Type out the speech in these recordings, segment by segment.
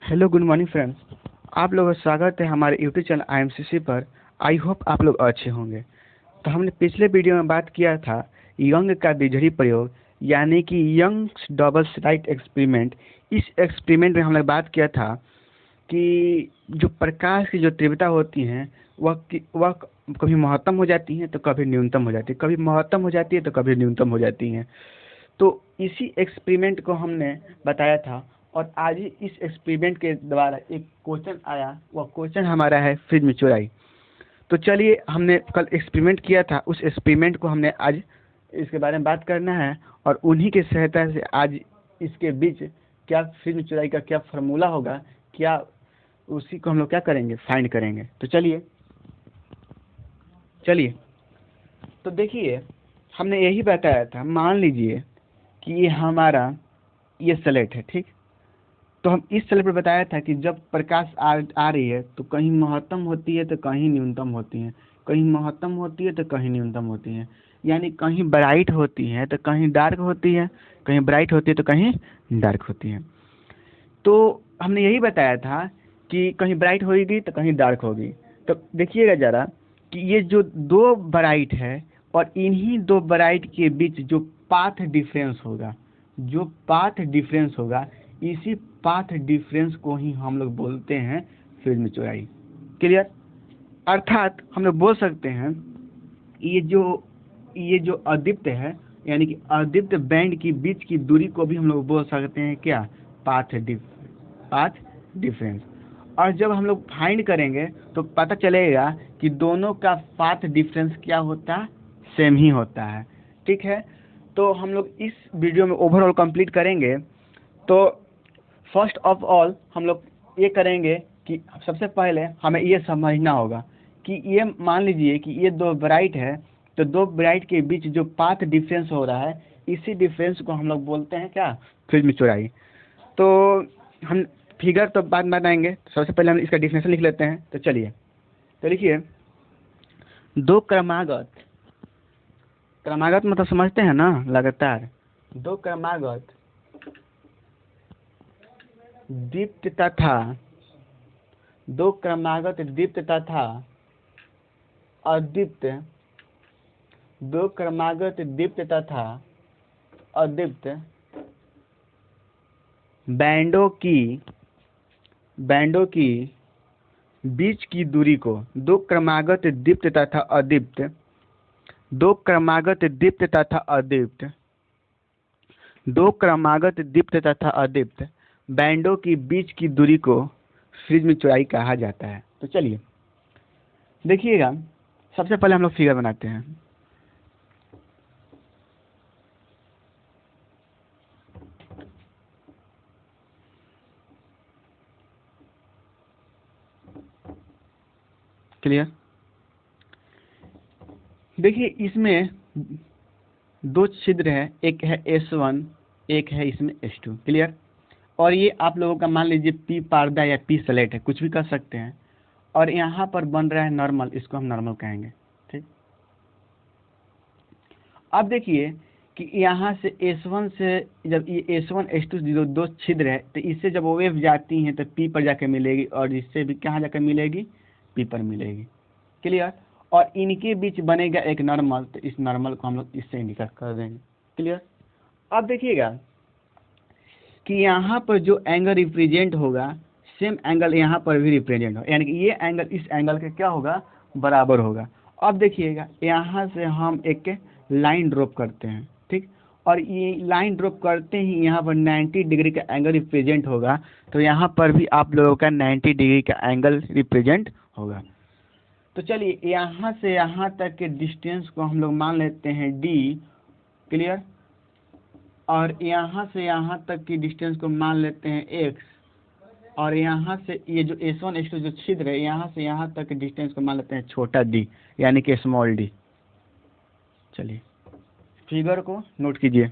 Hello good morning friends. आप लोगों का स्वागत है हमारे यूट्यूब चैनल IMCC पर। आई होप आप लोग अच्छे होंगे। तो हमने पिछले वीडियो में बात किया था यंग का बीजगणित प्रयोग यानी कि यंग्स डबल स्लिट एक्सपेरिमेंट। इस एक्सपेरिमेंट में हमने बात किया था कि जो प्रकाश की जो तीव्रता होती है वह कभी महत्तम हो जाती है तो कभी न्यूनतम हो जाती है, कभी महत्तम हो जाती है तो कभी न्यूनतम हो जाती है। तो इसी एक्सपेरिमेंट को हमने बताया था और आज ही इस एक्सपेरिमेंट के द्वारा एक क्वेश्चन आया। वह क्वेश्चन हमारा है फ्रिज में चौड़ाई। तो चलिए, हमने कल एक्सपेरिमेंट किया था, उस एक्सपेरिमेंट को हमने आज इसके बारे में बात करना है और उन्हीं के सहायता से आज इसके बीच क्या फ्रिज में चौड़ाई का क्या फार्मूला होगा, क्या उसी को हम लोग क्या करेंगे, फाइंड करेंगे। तो चलिए तो देखिए, हमने यही बताया था। मान लीजिए कि ये हमारा ये स्लेट है, ठीक। तो हम इस स्लेट पर बताया था कि जब प्रकाश आ रही है तो कहीं महत्तम होती है तो कहीं न्यूनतम होती है, कहीं महत्तम होती है तो कहीं न्यूनतम होती है। यानी कहीं ब्राइट होती है तो कहीं डार्क होती है, कहीं ब्राइट होती है तो कहीं डार्क होती है। तो हमने यही बताया था कि कहीं ब्राइट होगी तो कहीं डार्क होगी। तो देखिएगा ज़रा कि ये जो दो ब्राइट है और इन्हीं दो ब्राइट के बीच जो पाथ डिफरेंस होगा, जो पाथ डिफरेंस होगा, इसी पाथ डिफरेंस को ही हम लोग बोलते हैं फ्रिज में चौड़ाई। क्लियर? अर्थात हम लोग बोल सकते हैं ये जो अदीप्त है यानी कि अदीप्त बैंड की बीच की दूरी को भी हम लोग बोल सकते हैं क्या, पाथ डिफरेंस। और जब हम लोग फाइंड करेंगे तो पता चलेगा कि दोनों का पाथ डिफरेंस क्या होता है, सेम ही होता है। ठीक है, तो हम लोग इस वीडियो में ओवरऑल कंप्लीट करेंगे। तो फर्स्ट ऑफ ऑल हम लोग ये करेंगे कि सबसे पहले हमें ये समझना होगा कि ये मान लीजिए कि ये दो ब्राइट है, तो दो ब्राइट के बीच जो पाथ डिफरेंस हो रहा है, इसी डिफरेंस को हम लोग बोलते हैं क्या, फ्रिज में चौड़ाई। तो हम फिगर तो बाद में बनाएंगे, सबसे पहले हम इसका डिफिनेशन लिख लेते हैं। तो चलिए, तो लिखिए, दो क्रमागत मतलब समझते हैं ना, लगातार दो क्रमागत दीप्त तथा दो क्रमागत दीप्त तथा अदीप्त, दो क्रमागत दीप्त तथा अदीप्त बैंडों की बीच की दूरी को, दो क्रमागत दीप्त तथा अदीप्त, दो क्रमागत दीप्त तथा अदीप्त, दो क्रमागत दीप्त तथा अदीप्त बैंडों की बीच की दूरी को फ्रिज में चौड़ाई कहा जाता है। तो चलिए देखिएगा, सबसे पहले हम लोग फिगर बनाते हैं। क्लियर? देखिए, इसमें दो छिद्र है, एक है S1, एक है इसमें S2। क्लियर? और ये आप लोगों का मान लीजिए P पर्दा या P स्लेट है, कुछ भी कर सकते हैं। और यहाँ पर बन रहा है नॉर्मल, इसको हम नॉर्मल कहेंगे। ठीक। अब देखिए कि यहाँ से S1 से जब ये S1 S2 दो छिद्र है, तो इससे जब वेव जाती हैं तो P पर जाकर मिलेगी और इससे भी कहाँ जाकर मिलेगी, P पर मिलेगी। क्लियर? और इनके बीच बनेगा एक नॉर्मल, तो इस नॉर्मल को हम लोग इससे इंडिकेट कर देंगे। क्लियर? अब देखिएगा कि यहाँ पर जो एंगल रिप्रेजेंट होगा, सेम एंगल यहाँ पर भी रिप्रेजेंट होगा, यानी कि ये एंगल इस एंगल के क्या होगा, बराबर होगा। अब देखिएगा, यहाँ से हम एक लाइन ड्रॉप करते हैं, ठीक। और ये लाइन ड्रॉप करते ही यहाँ पर 90 डिग्री का एंगल रिप्रेजेंट होगा, तो यहाँ पर भी आप लोगों का 90 डिग्री का एंगल रिप्रेजेंट होगा। तो चलिए, यहाँ से यहाँ तक के डिस्टेंस को हम लोग मान लेते हैं D। क्लियर? और यहाँ से यहाँ तक की डिस्टेंस को मान लेते हैं X। और यहाँ से ये जो S1 S2 जो छिद्र है, यहाँ से यहाँ तक के डिस्टेंस को मान लेते हैं छोटा d, यानी कि स्मॉल d। चलिए, फिगर को नोट कीजिए,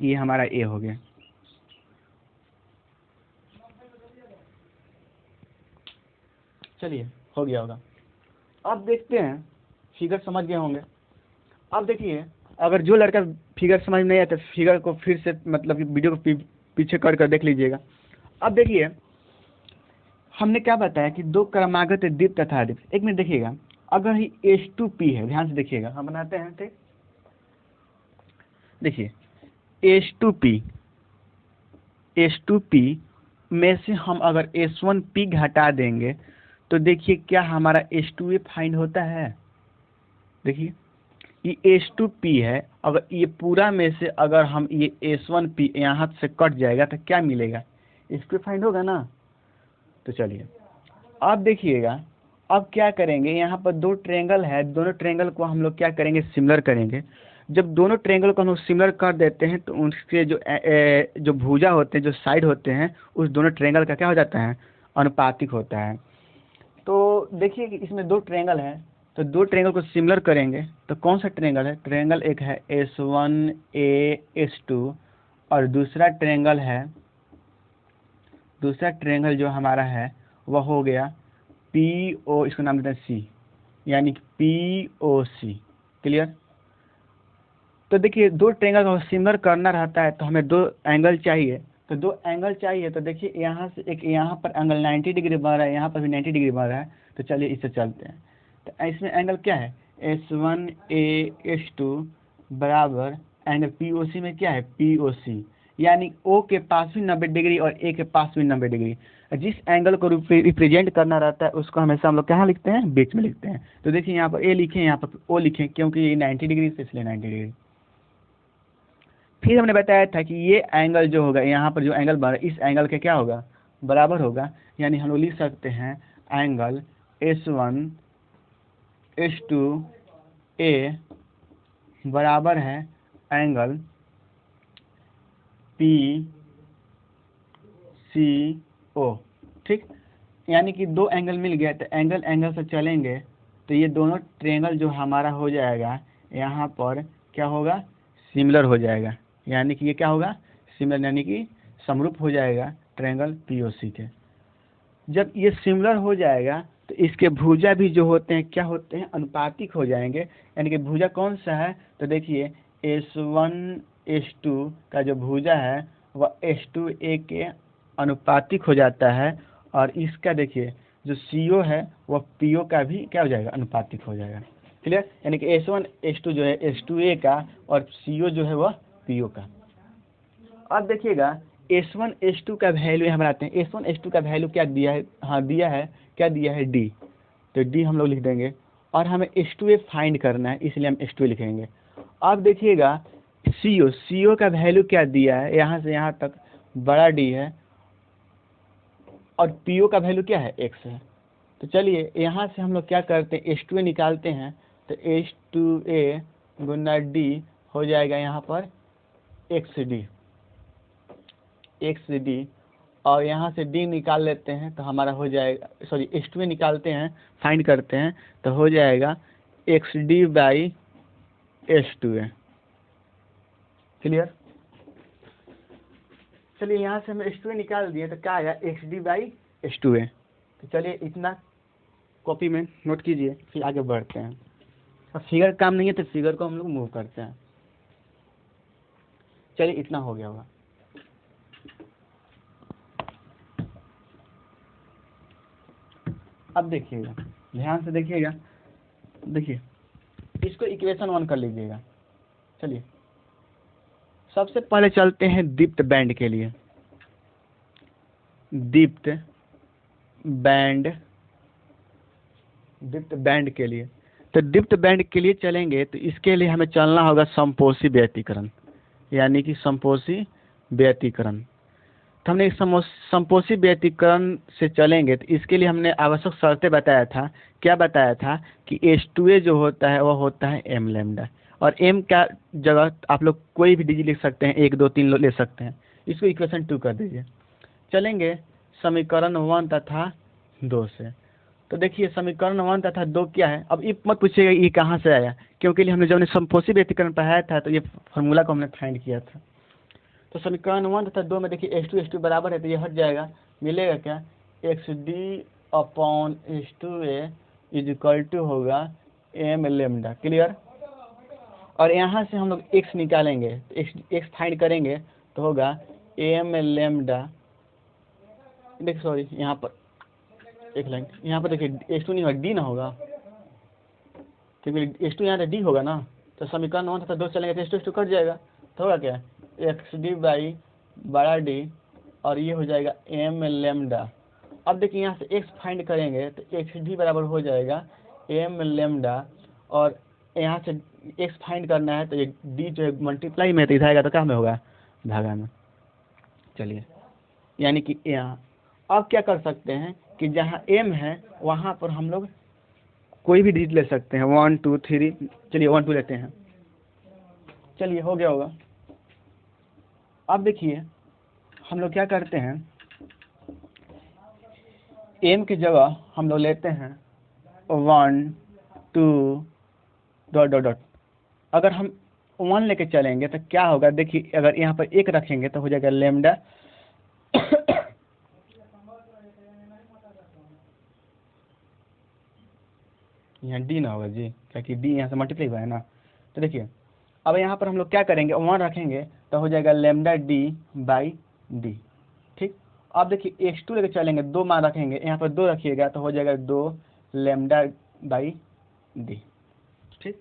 ये हमारा A हो गया। चलिए, हो गया होगा। अब देखते हैं, फिगर समझ गए होंगे। अब देखिए, अगर जो लड़का फिगर समझ नहीं आता, फिगर को फिर से मतलब वीडियो को पीछे कर देख लीजिएगा। अब देखिए हमने क्या बताया कि दो क्रमागत दीप्त तथा दीप्त। एक मिनट देखिएगा, अगर ही H2P है, ध्यान से देखिएगा, हम बनाते हैं, ठीक। देखिए H2P में से हम अगर S1P घटा देंगे तो देखिए क्या हमारा H2A फाइंड होता है। देखिए ये H2P है, अगर ये पूरा में से अगर हम ये S1P यहाँ से कट जाएगा तो क्या मिलेगा, H2A फाइंड होगा ना। तो चलिए अब देखिएगा, अब क्या करेंगे, यहाँ पर दो ट्रायंगल है, दोनों ट्रायंगल को हम लोग क्या करेंगे, सिमिलर करेंगे। जब दोनों ट्रायंगल को हम लोग सिमिलर कर देते हैं तो उनके जो भुजा होते हैं, जो साइड होते हैं, उस दोनों ट्रायंगल का क्या हो जाता है, अनुपातिक होता है। तो देखिए कि इसमें दो ट्रायंगल है, तो दो ट्रायंगल को सिमिलर करेंगे तो कौन सा ट्रायंगल है, ट्रायंगल एक है S1A S2 और दूसरा ट्रायंगल जो हमारा है वह हो गया PO, इसको नाम देते हैं C, यानी कि POC। क्लियर। तो देखिए दो ट्रायंगल को सिमिलर करना रहता है तो हमें दो एंगल चाहिए, तो दो एंगल चाहिए। तो देखिए यहाँ से एक यहाँ पर एंगल 90 डिग्री बन रहा है, यहाँ पर भी 90 डिग्री बन रहा है। तो चलिए इससे चलते हैं। तो इसमें एंगल क्या है, S1A S2 बराबर एंगल POC में क्या है, POC, यानी O के पास भी 90 डिग्री और A के पास भी 90 डिग्री। जिस एंगल को रिप्रेजेंट करना रहता है उसको हमेशा हम लोग कहाँ लिखते हैं, बीच में लिखते हैं। तो देखिए यहाँ पर A लिखें, यहाँ पर O लिखें, क्योंकि ये 90 डिग्री से इसलिए 90 डिग्री। फिर हमने बताया था कि ये एंगल जो होगा, यहाँ पर जो एंगल बन रहा है, इस एंगल के क्या होगा, बराबर होगा। यानी हम लोग लिख सकते हैं एंगल S1S2A बराबर है एंगल PCO, ठीक। यानी कि दो एंगल मिल गया, तो एंगल से चलेंगे तो ये दोनों ट्रायंगल जो हमारा हो जाएगा, यहाँ पर क्या होगा, सिमिलर हो जाएगा। यानी कि ये क्या होगा, सिमिलर, यानी कि समरूप हो जाएगा ट्रायंगल POC के। जब ये सिमिलर हो जाएगा तो इसके भुजा भी जो होते हैं क्या होते हैं, अनुपातिक हो जाएंगे। यानी कि भुजा कौन सा है, तो देखिए S1S2 का जो भुजा है वह S2A के अनुपातिक हो जाता है, और इसका देखिए जो CO है वह PO का भी क्या हो जाएगा, अनुपातिक हो जाएगा। क्लियर। यानी कि S1S2 जो है S2A का और CO जो है वह PO का। अब देखिएगा S1S2 का वैल्यू यहाँ बनाते हैं। S1S2 का वैल्यू क्या दिया है, हाँ दिया है, क्या दिया है, D। तो D हम लोग लिख देंगे, और हमें S2A फाइंड करना है इसलिए हम S2A लिखेंगे। अब देखिएगा CO का वैल्यू क्या दिया है, यहाँ से यहाँ तक बड़ा D है, और PO का वैल्यू क्या है, X है। तो चलिए यहाँ से हम लोग क्या करते हैं, S2A निकालते हैं। तो S2A गुना D हो जाएगा यहाँ पर XD, और यहाँ से D निकाल लेते हैं तो हमारा हो जाएगा, सॉरी S2A निकालते हैं, फाइंड करते हैं तो हो जाएगा XD/S2A। क्लियर। चलिए यहाँ से हम S2A निकाल दिए तो क्या आया, XD/S2A। तो चलिए इतना कॉपी में नोट कीजिए, फिर आगे बढ़ते हैं। अब फिगर काम नहीं है तो फिगर को हम लोग मूव करते हैं। चलिए इतना हो गया होगा। अब देखिएगा, ध्यान से देखिएगा, देखिए इसको इक्वेशन 1 कर लीजिएगा। चलिए सबसे पहले चलते हैं दीप्त बैंड के लिए। दीप्त बैंड के लिए, तो दीप्त बैंड के लिए चलेंगे तो इसके लिए हमें चलना होगा समपोषी व्यतिकरण, यानी कि समपोषी व्यतिकरण। तो हमने समपोषी व्यतिकरण से चलेंगे तो इसके लिए हमने आवश्यक शर्तें बताया था। क्या बताया था कि S2A जो होता है वह होता है m लैम्डा, और m का जगह आप लोग कोई भी डिजिट लिख सकते हैं, 1 2 3 ले सकते हैं। इसको इक्वेशन 2 कर दीजिए। चलेंगे समीकरण 1 तथा 2 से। तो देखिए समीकरण 1 तथा 2 क्या है, अब ये मत पूछिएगा ये कहाँ से आया, क्योंकि हमने जब समपोषी व्यतिकरण पढ़ाया था तो ये फार्मूला को हमने फाइंड किया था। तो समीकरण 1 तथा 2 में देखिए S2 बराबर है तो ये हट जाएगा, मिलेगा क्या, XD/S2A इज इक्वल टू होगा m लैम्डा। क्लियर। और यहाँ से हम लोग x निकालेंगे, x फाइंड करेंगे तो होगा m लैम्डा, देखिए सॉरी यहाँ पर एक लाइन यहाँ पर देखिए H2 नहीं होगा, D ना होगा, क्योंकि H2 यहाँ डी होगा ना, तो समीकरण 1 तथा 2 चलेंगे तो H2 कट जाएगा, तो होगा क्या XD बाई बड़ा D और ये हो जाएगा m लैम्डा। अब देखिए यहाँ से x फाइंड करेंगे तो XD बराबर हो जाएगा m लैम्डा, और यहाँ से x फाइंड करना है तो ये d जो है मल्टीप्लाई में तो इधर आएगा तो क्या में होगा, भागा में। चलिए यानी कि यहाँ अब क्या कर सकते हैं कि जहाँ m है वहाँ पर हम लोग कोई भी डिजिट ले सकते हैं, 1 2 3, चलिए 1 2 लेते हैं। चलिए हो गया होगा। अब देखिए हम लोग क्या करते हैं, m की जगह हम लोग लेते हैं 1 2 डॉट डॉट डॉट। अगर हम 1 लेके चलेंगे तो क्या होगा, देखिए अगर यहाँ पर 1 रखेंगे तो हो जाएगा लैम्डा यहाँ डी ना होगा जी, क्योंकि डी यहाँ से मल्टीप्लाई हुआ है ना। तो देखिए अब यहाँ पर हम लोग क्या करेंगे, 1 रखेंगे तो हो जाएगा लैम्डा डी बाई डी। ठीक, अब देखिए x2 लेके चलेंगे, 2 मान रखेंगे, यहाँ पर 2 रखिएगा तो हो जाएगा 2 लैम्डा बाई डी। ठीक,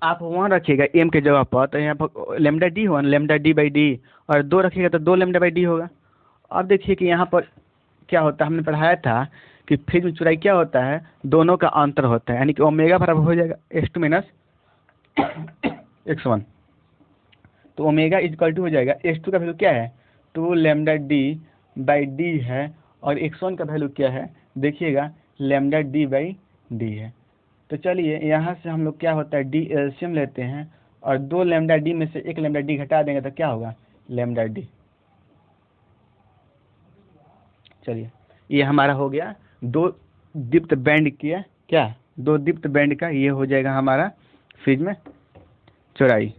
आप 1 रखिएगा m के जगह पर तो यहाँ पर लैम्डा डी होगा, लैम्डा डी बाई डी, और 2 रखिएगा तो 2 लैम्डा बाई डी होगा। अब देखिए कि यहाँ पर क्या होता है, हमने पढ़ाया था कि फ्रिज में चौड़ाई क्या होता है, दोनों का अंतर होता है, यानी कि ओमेगा बराबर हो जाएगा x2 माइनस x1। तो ओमेगा इक्वल टू हो जाएगा x2 का वैल्यू क्या है, 2 लैम्डा डी बाई डी है, और x1 का वैल्यू क्या है देखिएगा, लैम्डा डी बाई डी है। तो चलिए यहाँ से हम लोग क्या होता है डी एलसीएम लेते हैं, और 2 लैम्डा डी में से 1 लैम्डा डी घटा देंगे तो क्या होगा, लैम्डा डी। चलिए ये हमारा हो गया 2 दीप्त बैंड किया, क्या 2 दीप्त बैंड का ये हो जाएगा हमारा फ्रिज में चौड़ाई,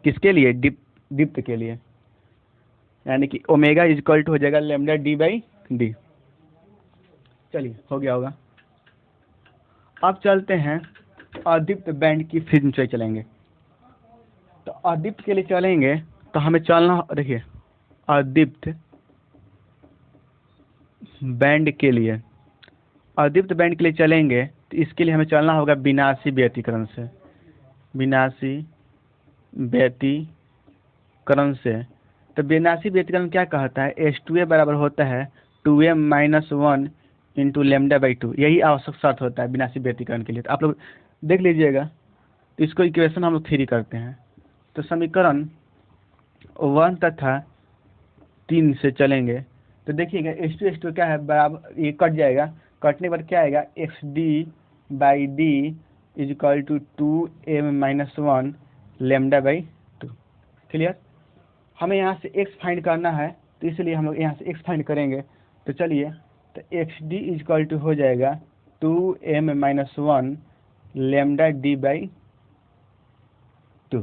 किसके लिए, दीप्त के लिए, यानी कि ओमेगा इक्वल टू हो जाएगा लैम्डा डी बाई डी। चलिए हो गया होगा। अब चलते हैं अदीप्त बैंड की फ्रिज में चौड़ाई चलेंगे। तो अदीप्त के लिए चलेंगे तो हमें चलना, देखिए अदीप्त बैंड के लिए, अदीप्त बैंड के लिए चलेंगे तो इसके लिए हमें चलना होगा विनाशी व्यतिकरण से, विनाशी व्यतिकरण से। तो विनाशी व्यतिकरण क्या कहता है, H2A बराबर होता है 2m minus 1 into lambda by 2, यही आवश्यक शर्त होता है विनाशी व्यतिकरण के लिए। तो आप लोग देख लीजिएगा, तो इसको इक्वेशन हम लोग 3 करते हैं। तो समीकरण 1 तथा 3 से चलेंगे तो देखिएगा H2 क्या है, बराबर ये कट जाएगा, कटने पर क्या आएगा, XD by D is equal to 2m minus 1 lambda by 2। Clear, हमें यहाँ से x फाइंड करना है तो इसलिए हम लोग यहाँ से x फाइंड करेंगे। तो चलिए, तो XD इज इक्वल टू हो जाएगा 2m minus 1 lambda D by 2।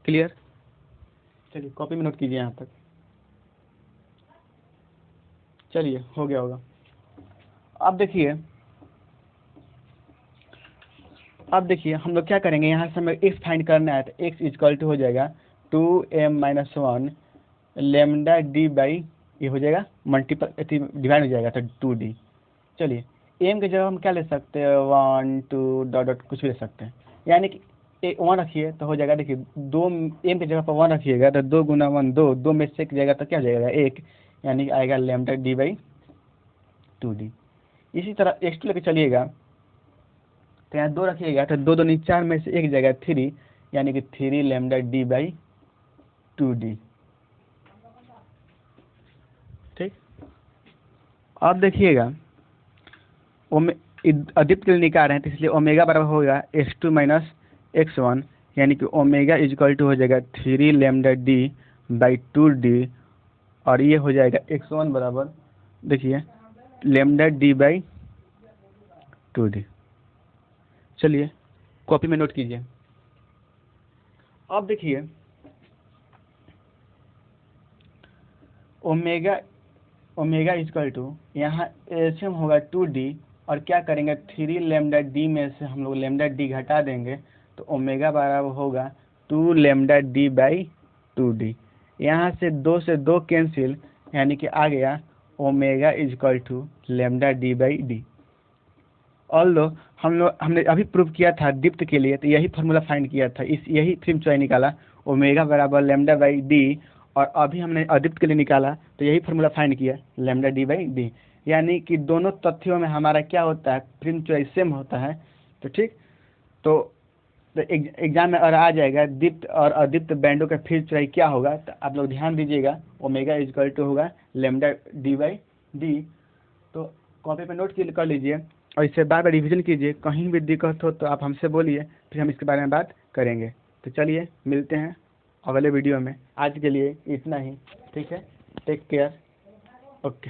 Clear, चलिए कॉपी में नोट कीजिए यहाँ तक। चलिए हो गया होगा। अब देखिए हम लोग क्या करेंगे, यहाँ से हमें x फाइंड करना है तो x इक्वल टू हो जाएगा 2m minus 1 lambda D by, ये हो जाएगा मल्टीपल डिवाइड हो जाएगा तो 2d। चलिए m की जगह हम क्या ले सकते हैं, 1 2 डॉट डॉट कुछ भी ले सकते हैं, यानी कि 1 रखिए तो हो जाएगा, देखिए 2 m की जगह पर 1 रखिएगा तो 2 गुना 1 2, 2 में से 1 जाएगा तो क्या हो जाएगा 1, यानी कि आएगा लैम्डा डी बाई 2d। इसी तरह x2 लेके चलिएगा तो यहाँ 2 रखिएगा तो 2 2 नहीं 4 में से 1 जाएगा 3, यानी कि 3 लैम्डा डी बाई 2d। ठीक, अब देखिएगा अदीप्त के लिए निकाल रहे हैं तो इसलिए ओमेगा बराबर होगा x2 माइनस x1, यानी कि ओमेगा इक्वल टू हो जाएगा 3 लैम्डा डी बाई 2d, और ये हो जाएगा x1 बराबर देखिए लैम्डा डी बाई 2d। चलिए कॉपी में नोट कीजिए। अब देखिए ओमेगा इक्वल टू यहाँ एल्सियम होगा 2d, और क्या करेंगे 3 लैम्डा डी में से हम लोग लैम्डा डी घटा देंगे तो ओमेगा बराबर होगा 2 लैम्डा डी बाई 2d। यहाँ से 2 से 2 कैंसिल, यानी कि आ गया omega is equal to lambda D by D. Also हमने अभी प्रूव किया था दीप्त के लिए, तो यही फार्मूला फाइंड किया था, यही फ्रीम चौड़ाई निकाला, ओमेगा बराबर लेमडा बाई डी। और अभी हमने अदीप्त के लिए निकाला, तो यही फार्मूला फाइंड किया, लेमडा डी बाई डी। यानी कि दोनों तथ्यों में हमारा क्या होता है, फ्रीम चौड़ाई सेम होता है। तो ठीक, तो एग्जाम में और आ जाएगा दीप्त और अदीप्त बैंडों का फ्रीम चौड़ाई क्या होगा, तो आप लोग ध्यान दीजिएगा, ओमेगा इज इक्वल टू होगा लेमडा डी बाई डी। तो कॉपी पे नोट कर लीजिए और इससे बार बार रिवीजन कीजिए, कहीं भी दिक्कत हो तो आप हमसे बोलिए, फिर हम इसके बारे में बात करेंगे। तो चलिए मिलते हैं अगले वीडियो में, आज के लिए इतना ही, ठीक है, टेक केयर, ओके।